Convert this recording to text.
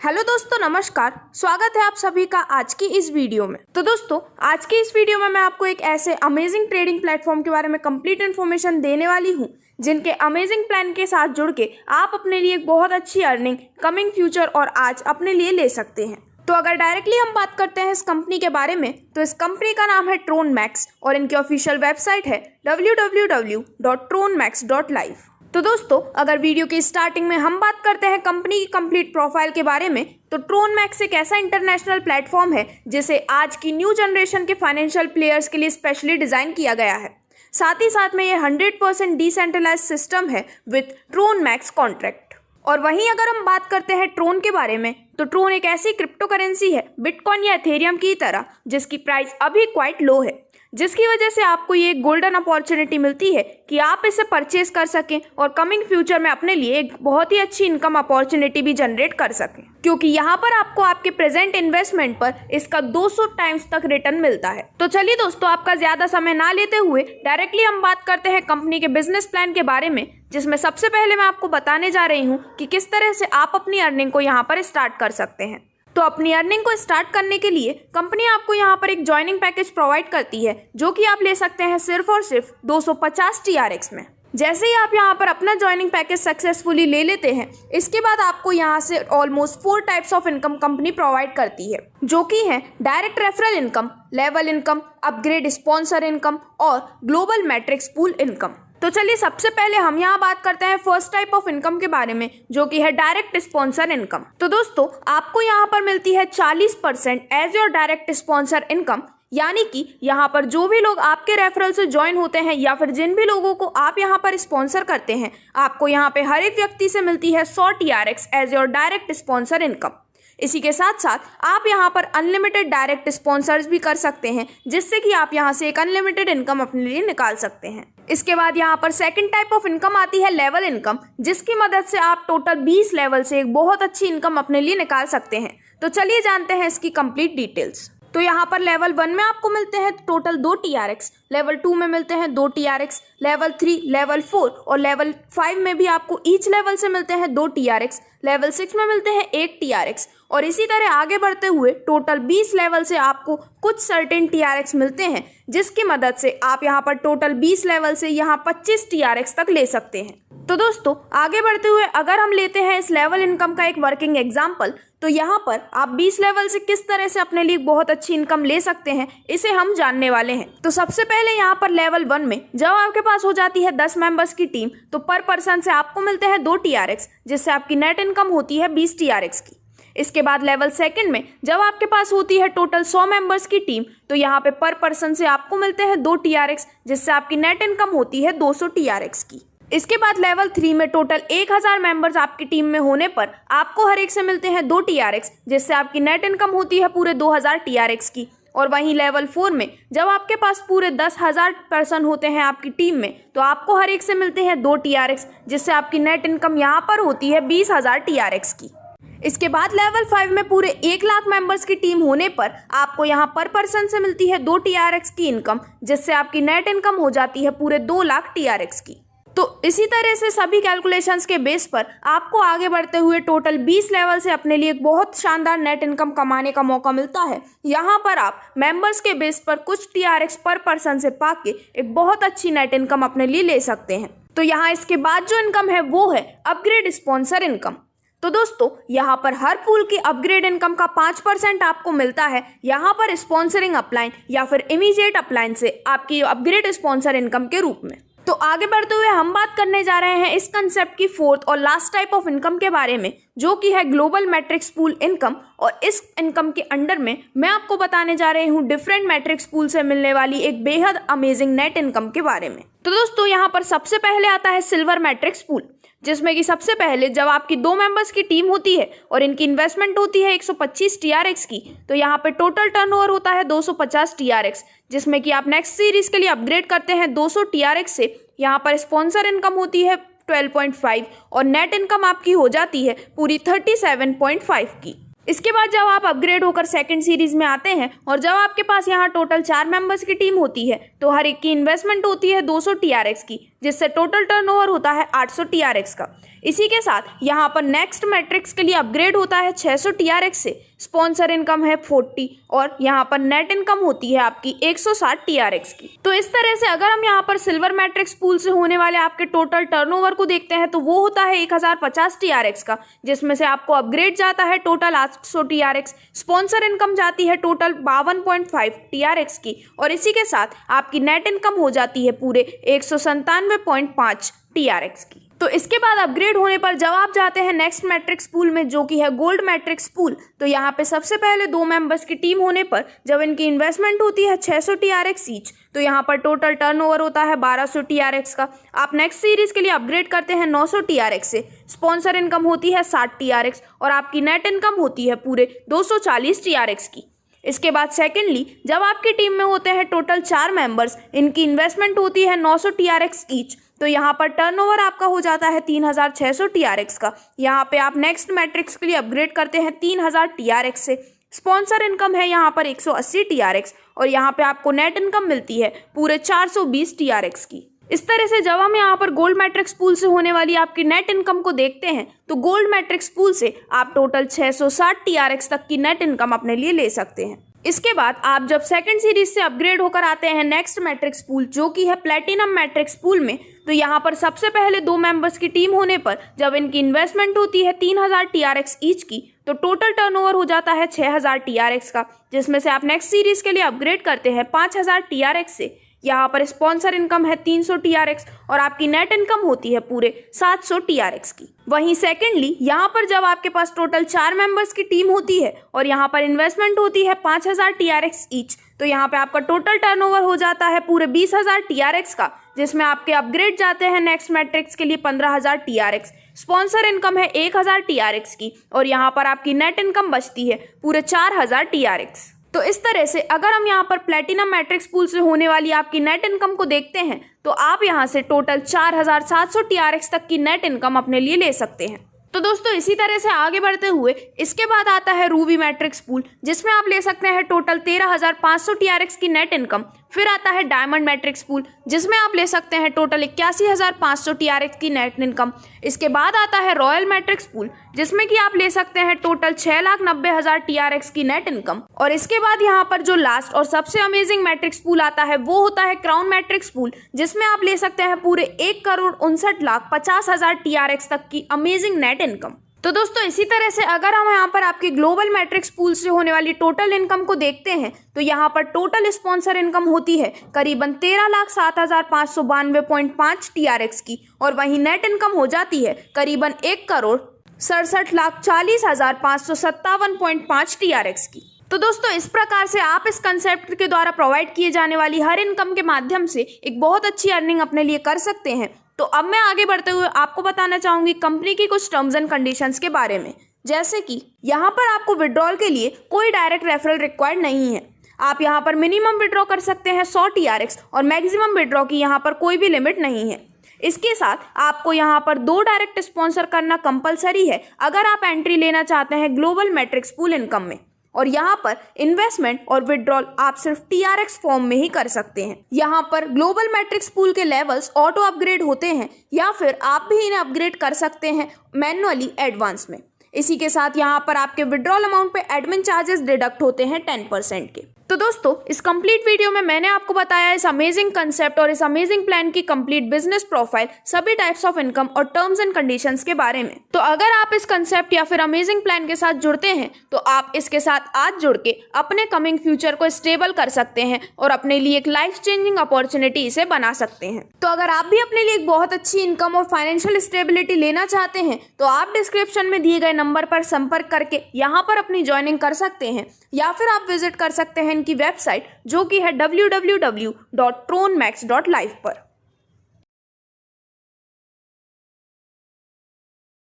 Hello दोस्तों, नमस्कार। स्वागत है आप सभी का आज की इस वीडियो में। तो दोस्तों, आज की इस वीडियो में मैं आपको एक ऐसे अमेजिंग ट्रेडिंग प्लेटफॉर्म के बारे में कंप्लीट इन्फॉर्मेशन देने वाली हूं, जिनके अमेजिंग प्लान के साथ जुड़ के आप अपने लिए एक बहुत अच्छी अर्निंग कमिंग फ्यूचर और आज अपने लिए ले सकते हैं। तो अगर डायरेक्टली हम बात करते हैं इस कंपनी के बारे में, तो इस कंपनी का नाम है ट्रोनमैक्स और इनकी ऑफिशियल वेबसाइट है www.tronemax.live। तो दोस्तों, अगर वीडियो की स्टार्टिंग में हम बात करते हैं कंपनी की कंप्लीट प्रोफाइल के बारे में, तो ट्रोनमैक्स एक ऐसा इंटरनेशनल प्लेटफॉर्म है जिसे आज की न्यू जनरेशन के फाइनेंशियल प्लेयर्स के लिए स्पेशली डिजाइन किया गया है। साथ ही साथ में ये 100% डिसेंट्रलाइज्ड सिस्टम है विथ ट्रोनमैक्स कॉन्ट्रैक्ट। और वहीं अगर हम बात करते हैं ट्रोन के बारे में, तो ट्रोन एक ऐसी क्रिप्टो करेंसी है बिटकॉइन या एथेरियम की तरह, जिसकी प्राइस अभी क्वाइट लो है, जिसकी वजह से आपको ये गोल्डन अपॉर्चुनिटी मिलती है कि आप इसे परचेज कर सकें और कमिंग फ्यूचर में अपने लिए एक बहुत ही अच्छी इनकम अपॉर्चुनिटी भी जनरेट कर सकें, क्योंकि यहाँ पर आपको आपके प्रेजेंट इन्वेस्टमेंट पर इसका 200 टाइम्स तक रिटर्न मिलता है। तो चलिए दोस्तों, आपका ज्यादा समय ना लेते हुए डायरेक्टली हम बात करते हैं कंपनी के बिजनेस प्लान के बारे में, जिसमें सबसे पहले मैं आपको बताने जा रही हूँ कि किस तरह से आप अपनी अर्निंग को यहाँ पर स्टार्ट कर सकते हैं। तो अपनी अर्निंग को स्टार्ट करने के लिए कंपनी आपको यहाँ पर एक ज्वाइनिंग पैकेज प्रोवाइड करती है, जो कि आप ले सकते हैं सिर्फ और सिर्फ 250 TRX में। जैसे ही आप यहाँ पर अपना ज्वाइनिंग पैकेज सक्सेसफुली ले लेते हैं, इसके बाद आपको यहाँ से almost 4 types of income company provide करती है, जो कि है direct referral income, level income, upgrade sponsor income और ग्लोबल मैट्रिक्स पूल इनकम। तो चलिए सबसे पहले हम यहाँ बात करते हैं फर्स्ट टाइप ऑफ इनकम के बारे में, जो कि है डायरेक्ट स्पॉन्सर इनकम। तो दोस्तों, आपको यहाँ पर मिलती है 40% as your direct sponsor income, यानी कि यहाँ पर जो भी लोग आपके रेफरल से ज्वाइन होते हैं या फिर जिन भी लोगों को आप यहाँ पर स्पॉन्सर करते हैं, आपको यहाँ पे हर एक व्यक्ति से मिलती है 100 TRX as your direct sponsor income. इसी के साथ साथ आप यहाँ पर अनलिमिटेड डायरेक्ट स्पॉन्सर्स भी कर सकते हैं, जिससे कि आप यहाँ से एक अनलिमिटेड इनकम अपने लिए निकाल सकते हैं। इसके बाद यहाँ पर सेकंड टाइप ऑफ इनकम आती है लेवल इनकम, जिसकी मदद से आप टोटल 20 लेवल से एक बहुत अच्छी इनकम अपने लिए निकाल सकते हैं। तो चलिए जानते हैं इसकी कंप्लीट डिटेल्स। तो यहाँ पर लेवल 1 में आपको मिलते हैं टोटल 2 TRX, लेवल 2 में मिलते हैं 2 TRX, लेवल 3, लेवल 4 और लेवल 5 में भी आपको ईच लेवल से मिलते हैं 2 TRX, लेवल 6 में मिलते हैं 1 TRX और इसी तरह आगे बढ़ते हुए टोटल 20 लेवल से आपको कुछ सर्टेन TRX मिलते हैं, जिसकी मदद से आप यहाँ पर टोटल 20 लेवल से यहाँ 25 TRX तक ले सकते हैं। तो दोस्तों, आगे बढ़ते हुए अगर हम लेते हैं इस लेवल इनकम का एक वर्किंग एग्जाम्पल, तो यहाँ पर आप 20 लेवल से किस तरह से अपने लिए बहुत अच्छी इनकम ले सकते हैं, इसे हम जानने वाले हैं। तो सबसे पहले यहाँ पर लेवल 1 में जब आपके पास हो जाती है 10 मेंबर्स की टीम, तो पर पर्सन से आपको मिलते हैं 2 TRX, जिससे आपकी नेट इनकम होती है 20 TRX की। इसके बाद लेवल 2 में जब आपके पास होती है टोटल 100 मेंबर्स की टीम, तो यहाँ पे पर पर्सन से आपको मिलते हैं 2 TRX, जिससे आपकी नेट इनकम होती है 200 TRX की। इसके बाद लेवल 3 में टोटल 1000 मेंबर्स आपकी टीम में होने पर आपको हर एक से मिलते हैं 2 TRX, जिससे आपकी नेट इनकम होती है पूरे 2000 TRX की। और वहीं लेवल 4 में जब आपके पास पूरे 10,000 पर्सन होते हैं आपकी टीम में, तो आपको हर एक से मिलते हैं 2 TRX, जिससे आपकी नेट इनकम यहाँ पर होती है 20,000 TRX की। इसके बाद लेवल 5 में पूरे 1 लाख मेंबर्स की टीम होने पर आपको यहाँ पर पर्सन से मिलती है 2 TRX की इनकम, जिससे आपकी नेट इनकम हो जाती है पूरे 2 लाख TRX की। तो इसी तरह से सभी कैलकुलेशंस के बेस पर आपको आगे बढ़ते हुए टोटल 20 लेवल से अपने लिए एक बहुत शानदार नेट इनकम कमाने का मौका मिलता है। यहाँ पर आप मेंबर्स के बेस पर कुछ TRX पर पर्सन से पाके एक बहुत अच्छी नेट इनकम अपने लिए ले सकते हैं। तो यहाँ इसके बाद जो इनकम है वो है अपग्रेड स्पॉन्सर इनकम। तो दोस्तों, यहाँ पर हर पूल की अपग्रेड इनकम का 5% आपको मिलता है यहाँ पर स्पॉन्सरिंग अपलाइन या फिर इमीडिएट अपलाइन से आपकी अपग्रेड स्पॉन्सर इनकम के रूप में। तो आगे बढ़ते हुए हम बात करने जा रहे हैं इस कंसेप्ट की फोर्थ और लास्ट टाइप ऑफ इनकम के बारे में, जो कि है ग्लोबल मैट्रिक्स पूल इनकम। और इस इनकम के अंडर में मैं आपको बताने जा रही हूँ डिफरेंट मैट्रिक्स पूल से मिलने वाली एक बेहद अमेजिंग नेट इनकम के बारे में। तो दोस्तों, यहाँ पर सबसे पहले आता है सिल्वर मैट्रिक्स पूल, जिसमें कि सबसे पहले जब आपकी 2 मेंबर्स की टीम होती है और इनकी इन्वेस्टमेंट होती है 125 TRX की, तो यहाँ पे टोटल टर्नओवर होता है 250 TRX, जिसमें कि आप नेक्स्ट सीरीज के लिए अपग्रेड करते हैं 200 TRX से। यहाँ पर स्पॉन्सर इनकम होती है 12.5 और नेट इनकम आपकी हो जाती है पूरी 37.5 की। इसके बाद जब आप अपग्रेड होकर सेकंड सीरीज में आते हैं और जब आपके पास यहाँ टोटल 4 मेंबर्स की टीम होती है, तो हर एक की इन्वेस्टमेंट होती है 200 TRX की, जिससे टोटल टर्नओवर होता है 800 TRX का। इसी के साथ यहाँ पर नेक्स्ट मैट्रिक्स के लिए अपग्रेड होता है 600 TRX से, स्पॉन्सर इनकम है 40 और यहाँ पर नेट इनकम होती है आपकी 160 TRX की। तो इस तरह से अगर हम यहाँ पर सिल्वर मैट्रिक्स पूल से होने वाले आपके टोटल टर्नओवर को देखते हैं तो वो होता है 1050 TRX का, जिसमें से आपको अपग्रेड जाता है टोटल 800 TRX, स्पॉन्सर इनकम जाती है टोटल 52.5 TRX की और इसी के साथ आपकी नेट इनकम हो जाती है पूरे 197.5 TRX की। तो इसके बाद अपग्रेड होने पर जब आप जाते हैं नेक्स्ट मैट्रिक्स पूल में जो कि है गोल्ड मैट्रिक्स पूल, तो यहाँ पे सबसे पहले 2 मेंबर्स की टीम होने पर जब इनकी इन्वेस्टमेंट होती है 600 TRX ईच, तो यहाँ पर टोटल टर्नओवर होता है 1200 TRX का। आप नेक्स्ट सीरीज के लिए अपग्रेड करते हैं 900 TRX से, स्पॉन्सर इनकम होती है 60 TRX और आपकी नेट इनकम होती है पूरे 240 TRX की। इसके बाद सेकेंडली जब आपकी टीम में होते हैं टोटल 4 मेंबर्स, इनकी इन्वेस्टमेंट होती है 900 TRX ईच, तो यहाँ पर टर्नओवर आपका हो जाता है 3600 TRX का। यहाँ पे आप नेक्स्ट मैट्रिक्स के लिए अपग्रेड करते हैं 3000 TRX से, स्पॉन्सर इनकम है यहाँ पर 180 TRX और यहाँ पे आपको नेट इनकम मिलती है पूरे 420 TRX की। इस तरह से जब हम यहाँ पर गोल्ड मैट्रिक्स पूल से होने वाली आपकी नेट इनकम को देखते हैं तो गोल्ड मैट्रिक्स पूल से आप टोटल 660 TRX तक की नेट इनकम अपने लिए ले सकते हैं। इसके बाद आप जब सेकंड सीरीज से अपग्रेड होकर आते हैं नेक्स्ट मैट्रिक्स पूल जो कि है प्लेटिनम मैट्रिक्स पूल में, तो यहाँ पर सबसे पहले 2 मेंबर्स की टीम होने पर जब इनकी इन्वेस्टमेंट होती है 3000 TRX ईच की, तो टोटल टर्नओवर हो जाता है 6000 TRX का, जिसमें से आप नेक्स्ट सीरीज के लिए अपग्रेड करते हैं 5000 TRX से। यहाँ पर स्पॉन्सर इनकम है 300 TRX और आपकी नेट इनकम होती है पूरे 700 TRX की। वहीं सेकेंडली यहाँ पर जब आपके पास टोटल 4 मेंबर्स की टीम होती है और यहाँ पर इन्वेस्टमेंट होती है 5000 TRX ईच, तो यहाँ पे आपका टोटल टर्नओवर हो जाता है पूरे 20000 TRX का, जिसमें आपके अपग्रेड जाते हैं नेक्स्ट मैट्रिक्स के लिए 15000 TRX, स्पॉन्सर इनकम है 1000 TRX की और यहाँ पर आपकी नेट इनकम बचती है पूरे 4000 TRX। तो इस तरह से अगर हम यहाँ पर प्लेटिनम मैट्रिक्स पूल से होने वाली आपकी नेट इनकम को देखते हैं तो आप यहाँ से टोटल 4700 TRX तक की नेट इनकम अपने लिए ले सकते हैं। तो दोस्तों इसी तरह से आगे बढ़ते हुए इसके बाद आता है रूबी मैट्रिक्स पूल, जिसमें आप ले सकते हैं टोटल 13500 TRX की नेट इनकम। फिर आता है डायमंड मैट्रिक्स पूल, जिसमें आप ले सकते हैं टोटल 81500 TRX की नेट इनकम। इसके बाद आता है रॉयल मैट्रिक्स पूल, जिसमें कि आप ले सकते हैं टोटल 6,90,000 TRX की नेट इनकम। और इसके बाद यहाँ पर जो लास्ट और सबसे अमेजिंग मैट्रिक्स पूल आता है वो होता है क्राउन मैट्रिक्स पूल, जिसमें आप ले सकते हैं पूरे 1,59,50,000 TRX तक की अमेजिंग नेट इनकम। तो दोस्तों इसी तरह से अगर हम यहाँ पर आपके ग्लोबल मैट्रिक्स पूल से होने वाली टोटल इनकम को देखते हैं तो यहाँ पर टोटल स्पॉन्सर इनकम होती है करीबन 13,07,592.5 TRX की और वहीं नेट इनकम हो जाती है करीबन 1,67,40,557.5 TRX की। तो दोस्तों इस प्रकार से आप इस कंसेप्ट के द्वारा प्रोवाइड किए जाने वाली हर इनकम के माध्यम से एक बहुत अच्छी अर्निंग अपने लिए कर सकते हैं। तो अब मैं आगे बढ़ते हुए आपको बताना चाहूंगी कंपनी की कुछ टर्म्स एंड कंडीशंस के बारे में, जैसे कि यहाँ पर आपको विड्रॉल के लिए कोई डायरेक्ट रेफरल रिक्वायर्ड नहीं है। आप यहाँ पर मिनिमम विड्रॉ कर सकते हैं 100 TRX और मैक्सिमम विड्रॉ की यहाँ पर कोई भी लिमिट नहीं है। इसके साथ आपको यहाँ पर 2 डायरेक्ट स्पॉन्सर करना कंपलसरी है अगर आप एंट्री लेना चाहते हैं ग्लोबल मैट्रिक्स पूल इनकम में। और यहाँ पर इन्वेस्टमेंट और विड्रॉल आप सिर्फ TRX फॉर्म में ही कर सकते हैं। यहाँ पर ग्लोबल मैट्रिक्स पूल के लेवल्स ऑटो अपग्रेड होते हैं या फिर आप भी इन्हें अपग्रेड कर सकते हैं मैन्युअली एडवांस में। इसी के साथ यहाँ पर आपके विड्रॉल अमाउंट पे एडमिन चार्जेस डिडक्ट होते हैं 10% के। तो दोस्तों इस कंप्लीट वीडियो में मैंने आपको बताया इस अमेजिंग कंसेप्ट और इस अमेजिंग प्लान की कंप्लीट बिजनेस प्रोफाइल, सभी टाइप्स ऑफ इनकम और टर्म्स एंड कंडीशंस के बारे में। तो अगर आप इस कंसेप्ट या फिर अमेजिंग प्लान के साथ जुड़ते हैं तो आप इसके साथ आज जुड़ के अपने कमिंग फ्यूचर को स्टेबल कर सकते हैं और अपने लिए एक लाइफ चेंजिंग अपॉर्चुनिटी इसे बना सकते हैं। तो अगर आप भी अपने लिए एक बहुत अच्छी इनकम और फाइनेंशियल स्टेबिलिटी लेना चाहते हैं तो आप डिस्क्रिप्शन में दिए गए नंबर पर संपर्क करके यहाँ पर अपनी ज्वाइनिंग कर सकते हैं या फिर आप विजिट कर सकते हैं इनकी वेबसाइट जो कि है www.tronemax.life पर।